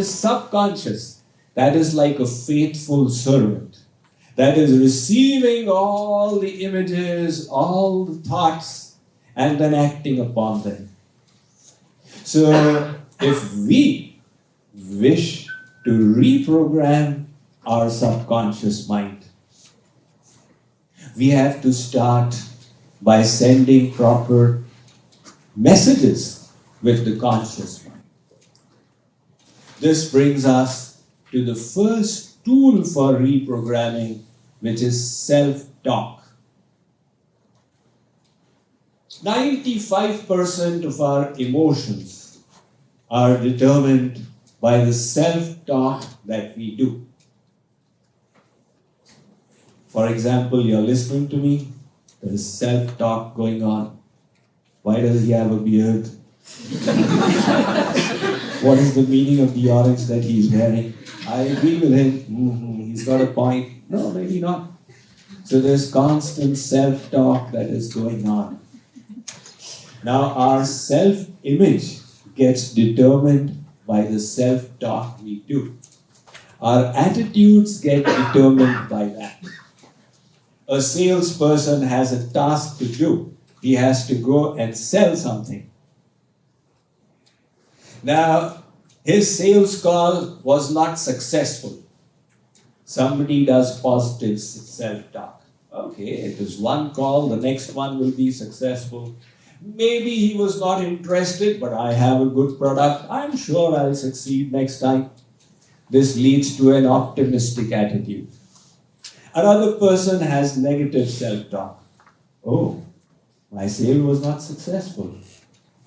this subconscious that is like a faithful servant, that is receiving all the images, all the thoughts, and then acting upon them. So, if we wish to reprogram our subconscious mind, we have to start by sending proper messages with the conscious mind. This brings us to the first tool for reprogramming, which is self-talk. 95% of our emotions are determined by the self-talk that we do. For example, you're listening to me, there is self-talk going on. Why does he have a beard? What is the meaning of the orange that he's wearing? I agree with him. He's got a point. No, maybe not. So there's constant self-talk that is going on. Now our self-image gets determined by the self-talk we do. Our attitudes get determined by that. A salesperson has a task to do. He has to go and sell something. Now, his sales call was not successful. Somebody does positive self-talk. Okay, it was one call, the next one will be successful. Maybe he was not interested, but I have a good product. I'm sure I'll succeed next time. This leads to an optimistic attitude. Another person has negative self-talk. Oh, my sale was not successful.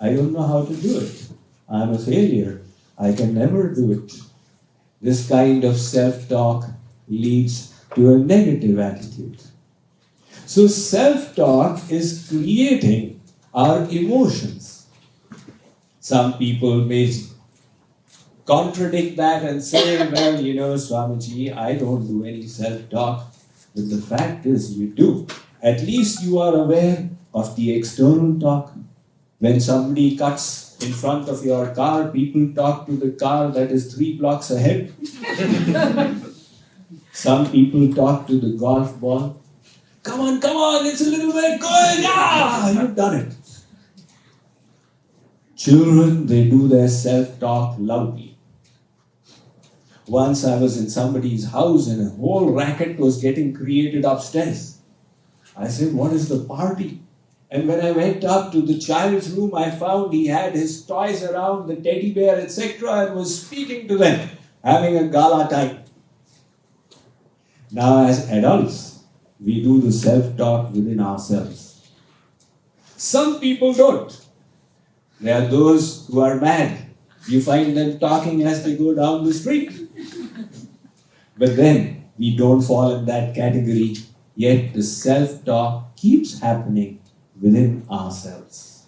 I don't know how to do it. I'm a failure. I can never do it. This kind of self-talk leads to a negative attitude. So self-talk is creating our emotions. Some people may contradict that and say, well, you know, Swami Ji, I don't do any self-talk. But the fact is you do. At least you are aware of the external talk. When somebody cuts in front of your car, people talk to the car that is 3 blocks ahead. Some people talk to the golf ball. Come on, it's a little bit good. Yeah, you've done it. Children, they do their self-talk loudly. Once I was in somebody's house and a whole racket was getting created upstairs. I said, what is the party? And when I went up to the child's room, I found he had his toys around, the teddy bear, etc., and was speaking to them, having a gala time. Now, as adults, we do the self-talk within ourselves. Some people don't. There are those who are mad. You find them talking as they go down the street. But then, we don't fall in that category, yet the self-talk keeps happening within ourselves.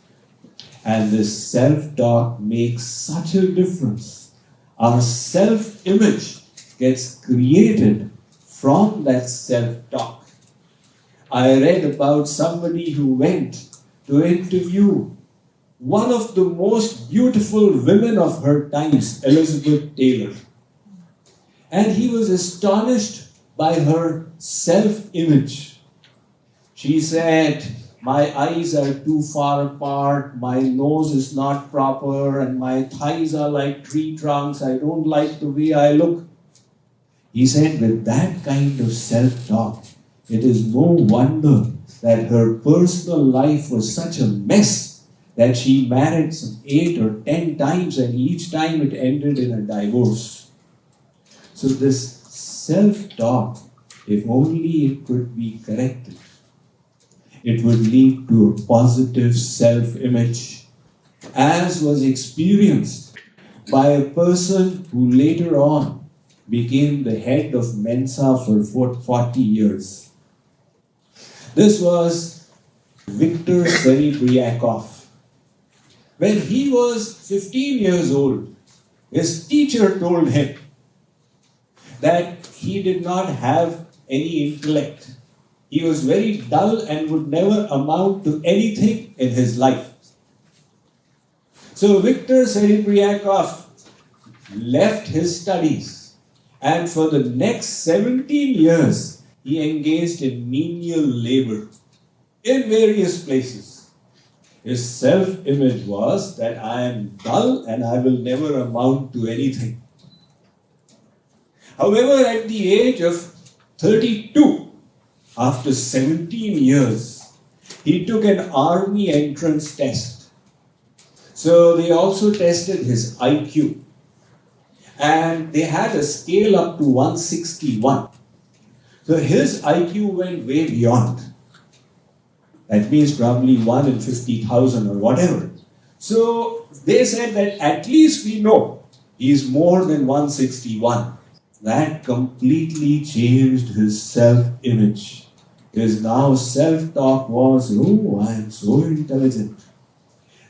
And this self-talk makes such a difference. Our self-image gets created from that self-talk. I read about somebody who went to interview one of the most beautiful women of her times, Elizabeth Taylor. And he was astonished by her self-image. She said, my eyes are too far apart, my nose is not proper, and my thighs are like tree trunks. I don't like the way I look. He said, with that kind of self-talk, it is no wonder that her personal life was such a mess that she married some 8 or 10 times, and each time it ended in a divorce. So this self-talk, if only it could be corrected, it would lead to a positive self-image, as was experienced by a person who later on became the head of Mensa for 40 years. This was Viktor Serebriakov. When he was 15 years old, his teacher told him that he did not have any intellect. He was very dull and would never amount to anything in his life. So Viktor Serebriakov left his studies, and for the next 17 years, he engaged in menial labor in various places. His self-image was that I am dull and I will never amount to anything. However, at the age of 32, after 17 years, he took an army entrance test. So they also tested his IQ. And they had a scale up to 161. So his IQ went way beyond. That means probably 1 in 50,000 or whatever. So they said that at least we know he's more than 161. That completely changed his self-image. His now self-talk was, oh, I am so intelligent.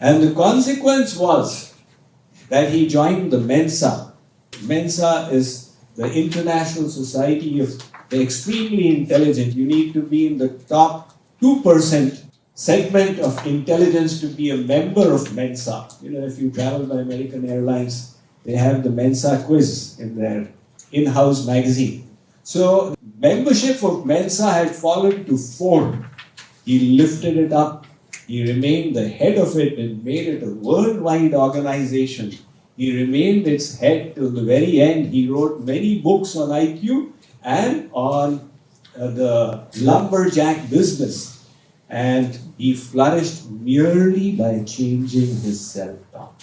And the consequence was that he joined the Mensa. Mensa is the International Society of the Extremely Intelligent. You need to be in the top 2% segment of intelligence to be a member of Mensa. You know, if you travel by American Airlines, they have the Mensa quiz in their in-house magazine. So membership of Mensa had fallen to 4. He lifted it up. He remained the head of it and made it a worldwide organization. He remained its head till the very end. He wrote many books on IQ and on the lumberjack business. And he flourished merely by changing his self-talk.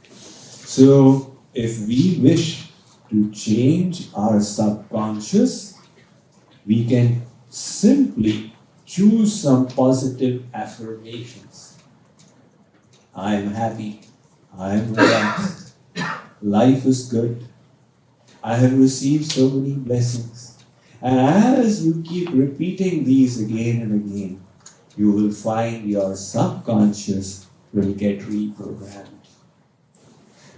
So, if we wish to change our subconscious, we can simply choose some positive affirmations. I am happy. I am relaxed. Life is good. I have received so many blessings. And as you keep repeating these again and again, you will find your subconscious will get reprogrammed.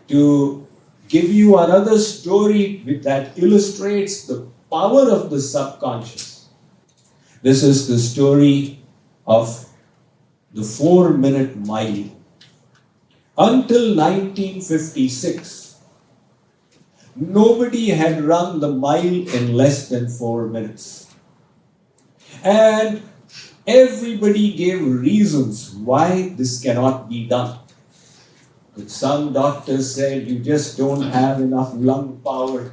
To give you another story that illustrates the power of the subconscious. This is the story of the 4-minute mile. Until 1956, nobody had run the mile in less than 4 minutes. And everybody gave reasons why this cannot be done. But some doctors said you just don't have enough lung power.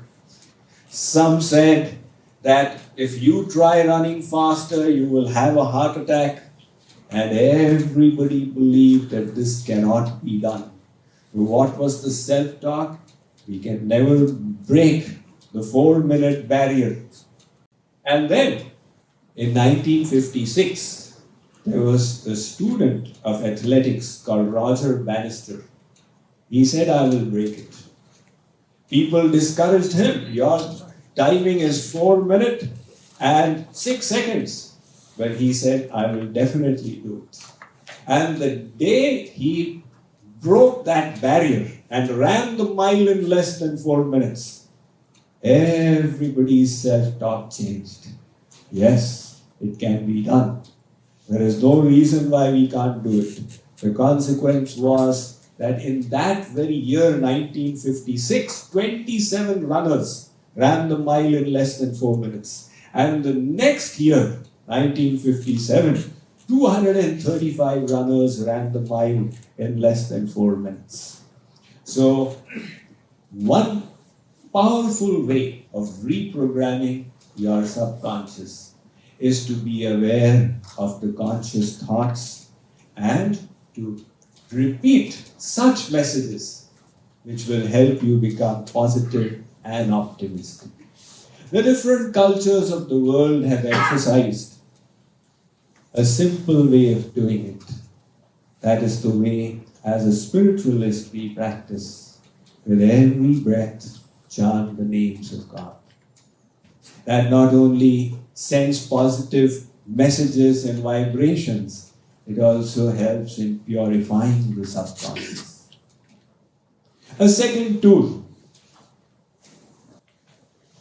Some said that if you try running faster, you will have a heart attack. And everybody believed that this cannot be done. So what was the self-talk? We can never break the 4-minute barrier. And then, in 1956, there was a student of athletics called Roger Bannister. He said, I will break it. People discouraged him. Your timing is 4 minutes and 6 seconds. But he said, I will definitely do it. And the day he broke that barrier and ran the mile in less than 4 minutes, everybody's self-talk changed. Yes, it can be done. There is no reason why we can't do it. The consequence was that in that very year, 1956, 27 runners ran the mile in less than 4 minutes. And the next year, 1957, 235 runners ran the mile in less than 4 minutes. So, one powerful way of reprogramming your subconscious is to be aware of the conscious thoughts and to repeat such messages which will help you become positive and optimistic. The different cultures of the world have emphasized a simple way of doing it. That is the way, as a spiritualist, we practice. With every breath, chant the names of God. That not only sends positive messages and vibrations, it also helps in purifying the subconscious. A second tool.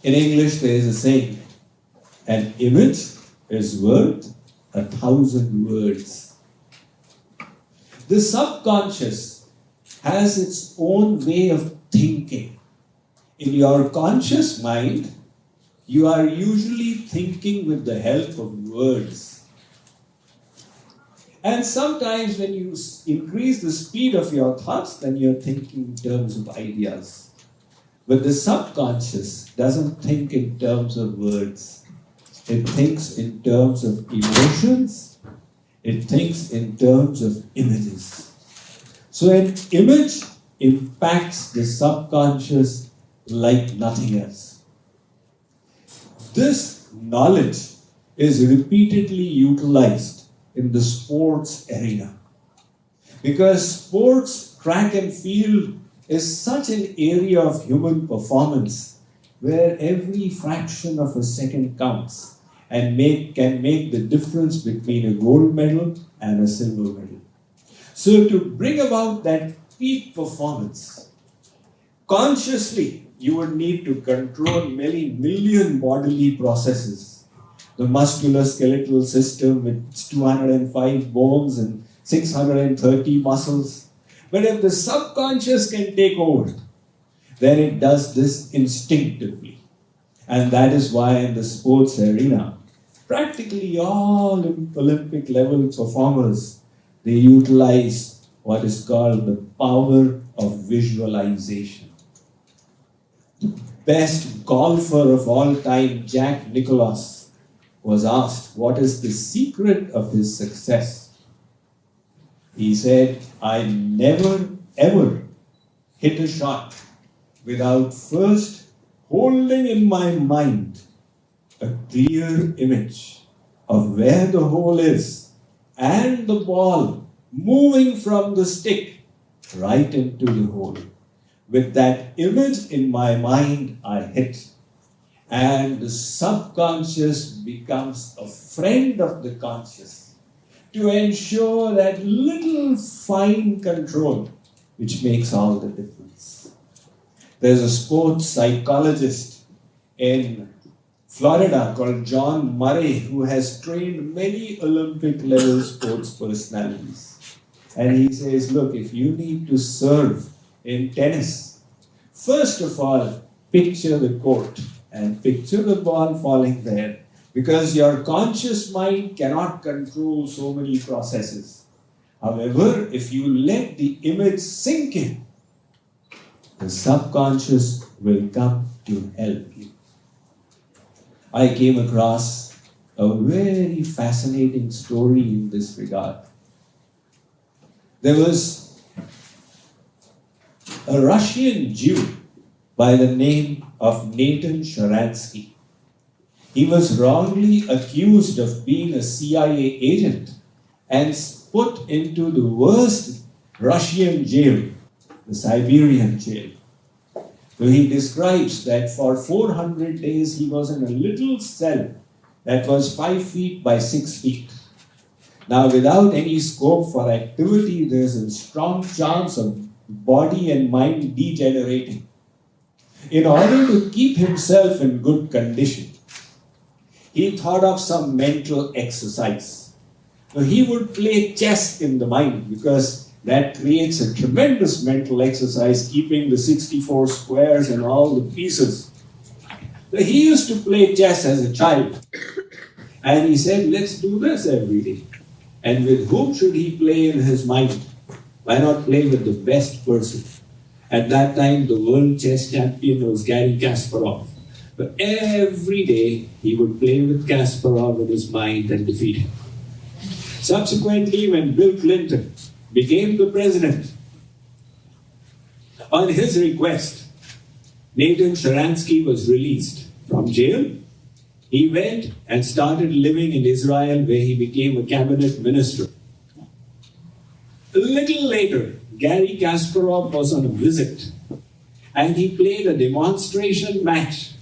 In English, there is a saying, an image is worth 1,000 words. The subconscious has its own way of thinking. In your conscious mind, you are usually thinking with the help of words. And sometimes when you increase the speed of your thoughts, then you're thinking in terms of ideas. But the subconscious doesn't think in terms of words. It thinks in terms of emotions. It thinks in terms of images. So an image impacts the subconscious like nothing else. This knowledge is repeatedly utilized in the sports arena. Because sports, track and field, is such an area of human performance where every fraction of a second counts and can make the difference between a gold medal and a silver medal. So to bring about that peak performance, consciously you would need to control many million bodily processes. The musculoskeletal system with its 205 bones and 630 muscles. But if the subconscious can take over, then it does this instinctively. And that is why in the sports arena, practically all Olympic level performers, they utilize what is called the power of visualization. The best golfer of all time, Jack Nicklaus, was asked what is the secret of his success. He said, I never ever hit a shot without first holding in my mind a clear image of where the hole is and the ball moving from the stick right into the hole. With that image in my mind, I hit. And the subconscious becomes a friend of the conscious to ensure that little fine control which makes all the difference. There's a sports psychologist in Florida called John Murray who has trained many Olympic level sports personalities. And he says, look, if you need to serve in tennis, first of all, picture the court and picture the ball falling there, because your conscious mind cannot control so many processes. However, if you let the image sink in, the subconscious will come to help you. I came across a very fascinating story in this regard. There was a Russian Jew by the name of Nathan Sharansky. He was wrongly accused of being a CIA agent and put into the worst Russian jail, the Siberian jail. So he describes that for 400 days he was in a little cell that was 5 feet by 6 feet. Now, without any scope for activity, there's a strong chance of body and mind degenerating. In order to keep himself in good condition, he thought of some mental exercise. So he would play chess in the mind because that creates a tremendous mental exercise, keeping the 64 squares and all the pieces. So he used to play chess as a child. And he said, let's do this every day. And with whom should he play in his mind? Why not play with the best person? At that time, the world chess champion was Garry Kasparov. But every day, he would play with Kasparov in his mind and defeat him. Subsequently, when Bill Clinton became the president, on his request, Nathan Sharansky was released from jail. He went and started living in Israel, where he became a cabinet minister. A little later, Garry Kasparov was on a visit, and he played a demonstration match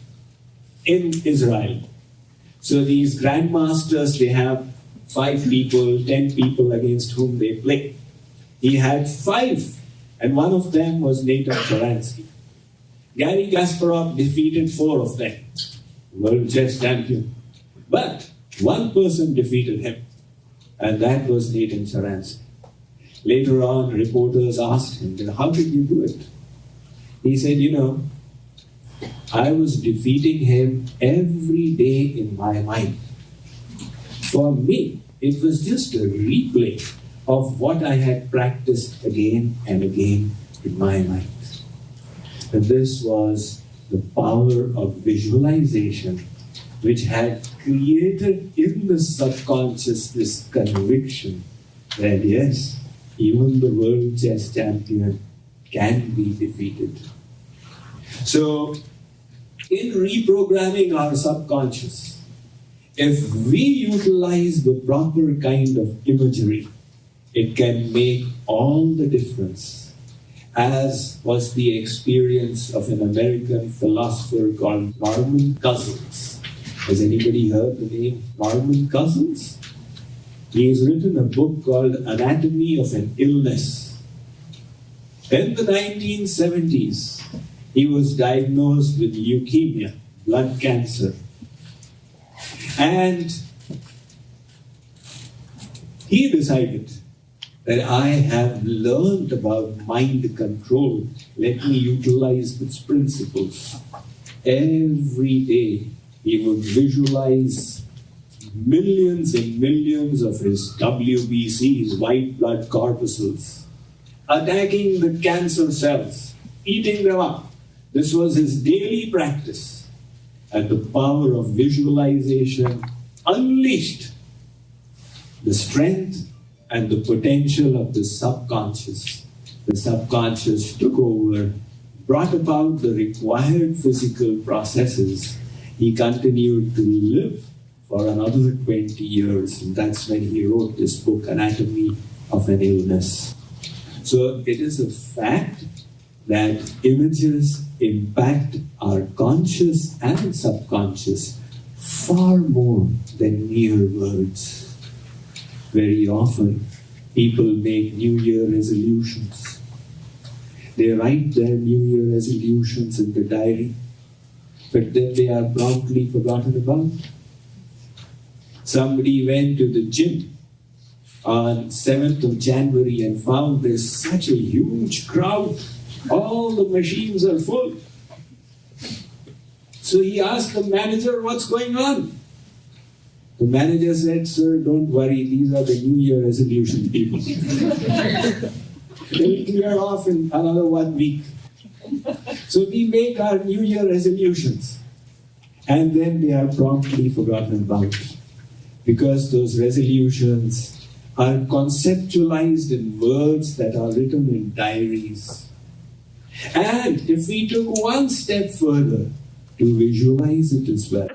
in Israel. So these grandmasters, they have 5 people, 10 people against whom they play. He had 5, and one of them was Nathan Sharansky. Garry Kasparov defeated 4 of them, world chess champion. But one person defeated him, and that was Nathan Sharansky. Later on, reporters asked him, how did you do it? He said, I was defeating him every day in my mind. For me, it was just a replay of what I had practiced again and again in my mind. And this was the power of visualization, which had created in the subconscious this conviction that yes, even the world chess champion can be defeated. So, in reprogramming our subconscious, if we utilize the proper kind of imagery, it can make all the difference, as was the experience of an American philosopher called Norman Cousins. Has anybody heard the name Norman Cousins? He has written a book called Anatomy of an Illness. In the 1970s, he was diagnosed with leukemia, blood cancer. And he decided that I have learned about mind control. Let me utilize its principles. Every day, he would visualize millions and millions of his WBCs, white blood corpuscles, attacking the cancer cells, eating them up. This was his daily practice. And the power of visualization unleashed the strength and the potential of the subconscious. The subconscious took over, brought about the required physical processes. He continued to live for another 20 years, and that's when he wrote this book, Anatomy of an Illness. So it is a fact that images impact our conscious and subconscious far more than mere words. Very often, people make New Year resolutions. They write their New Year resolutions in the diary, but then they are promptly forgotten about. Somebody went to the gym on 7th of January and found there's such a huge crowd. All the machines are full. So he asked the manager, what's going on? The manager said, sir, don't worry, these are the New Year resolution people. They'll clear off in another 1 week. So we make our New Year resolutions, and then they are promptly forgotten about, because those resolutions are conceptualized in words that are written in diaries. And if we took one step further to visualize it as well,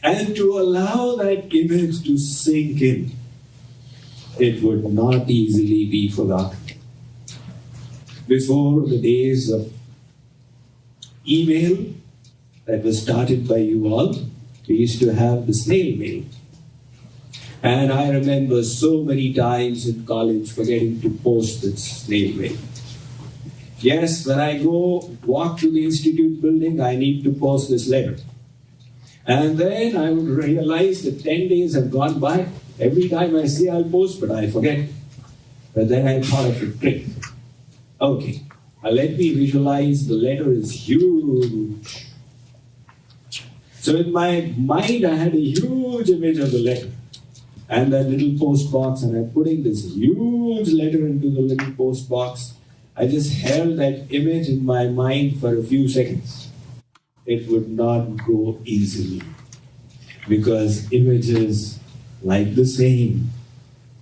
and to allow that image to sink in, it would not easily be forgotten. Before the days of email that was started by you all, we used to have the snail mail. And I remember so many times in college forgetting to post this snail mail. Yes, when I go walk to the institute building, I need to post this letter. And then I would realize that 10 days have gone by. Every time I say I'll post, but I forget. But then I thought of a trick. Okay, let me visualize the letter is huge. So in my mind, I had a huge image of the letter and that little post box, and I'm putting this huge letter into the little post box. I just held that image in my mind for a few seconds. It would not go easily, because images, like the saying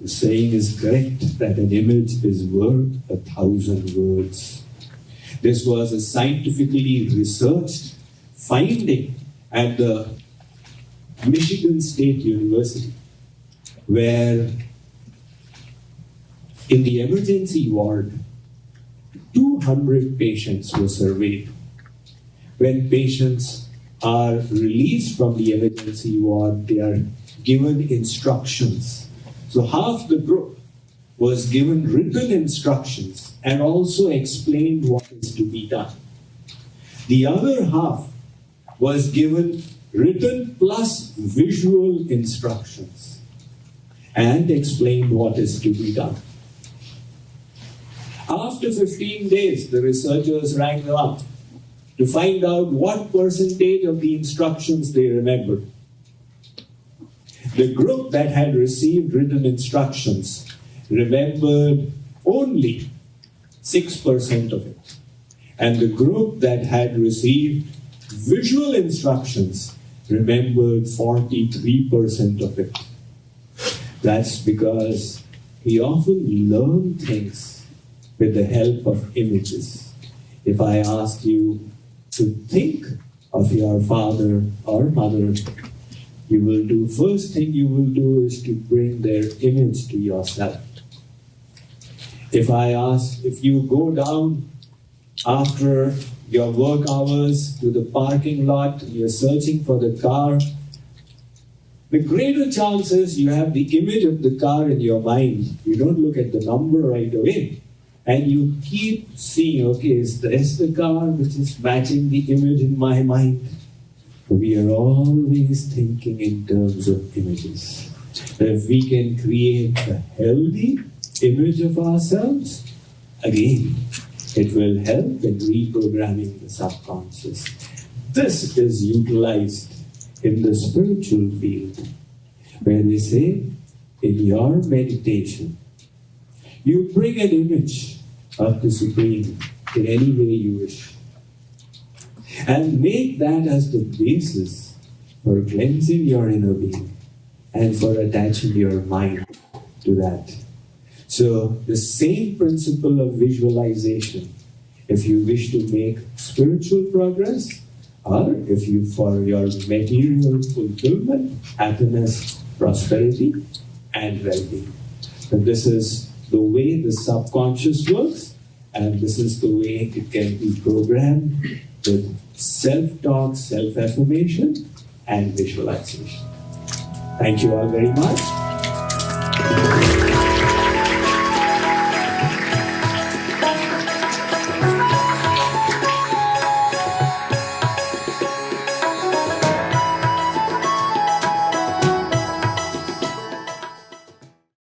is correct, that an image is worth 1,000 words. This was a scientifically researched finding at the Michigan State University, where in the emergency ward, 200 patients were surveyed. When patients are released from the emergency ward, they are given instructions. So half the group was given written instructions and also explained what is to be done. The other half was given written plus visual instructions and explained what is to be done. After 15 days, the researchers rang them up to find out what percentage of the instructions they remembered. The group that had received written instructions remembered only 6% of it. And the group that had received visual instructions remembered 43% of it. That's because we often learn things with the help of images. If I ask you to think of your father or mother, first thing you will do is to bring their image to yourself. If you go down after your work hours to the parking lot, you're searching for the car, the greater chances you have the image of the car in your mind. You don't look at the number right away. And you keep seeing, okay, is this the car which is matching the image in my mind? We are always thinking in terms of images. If we can create a healthy image of ourselves, again, it will help in reprogramming the subconscious. This is utilized in the spiritual field, where they say, in your meditation, you bring an image of the Supreme in any way you wish, and make that as the basis for cleansing your inner being and for attaching your mind to that. So the same principle of visualization, if you wish to make spiritual progress, or if you for your material fulfillment, happiness, prosperity, and well-being. But this is the way the subconscious works, and this is the way it can be programmed with self-talk, self-affirmation, and visualization. Thank you all very much.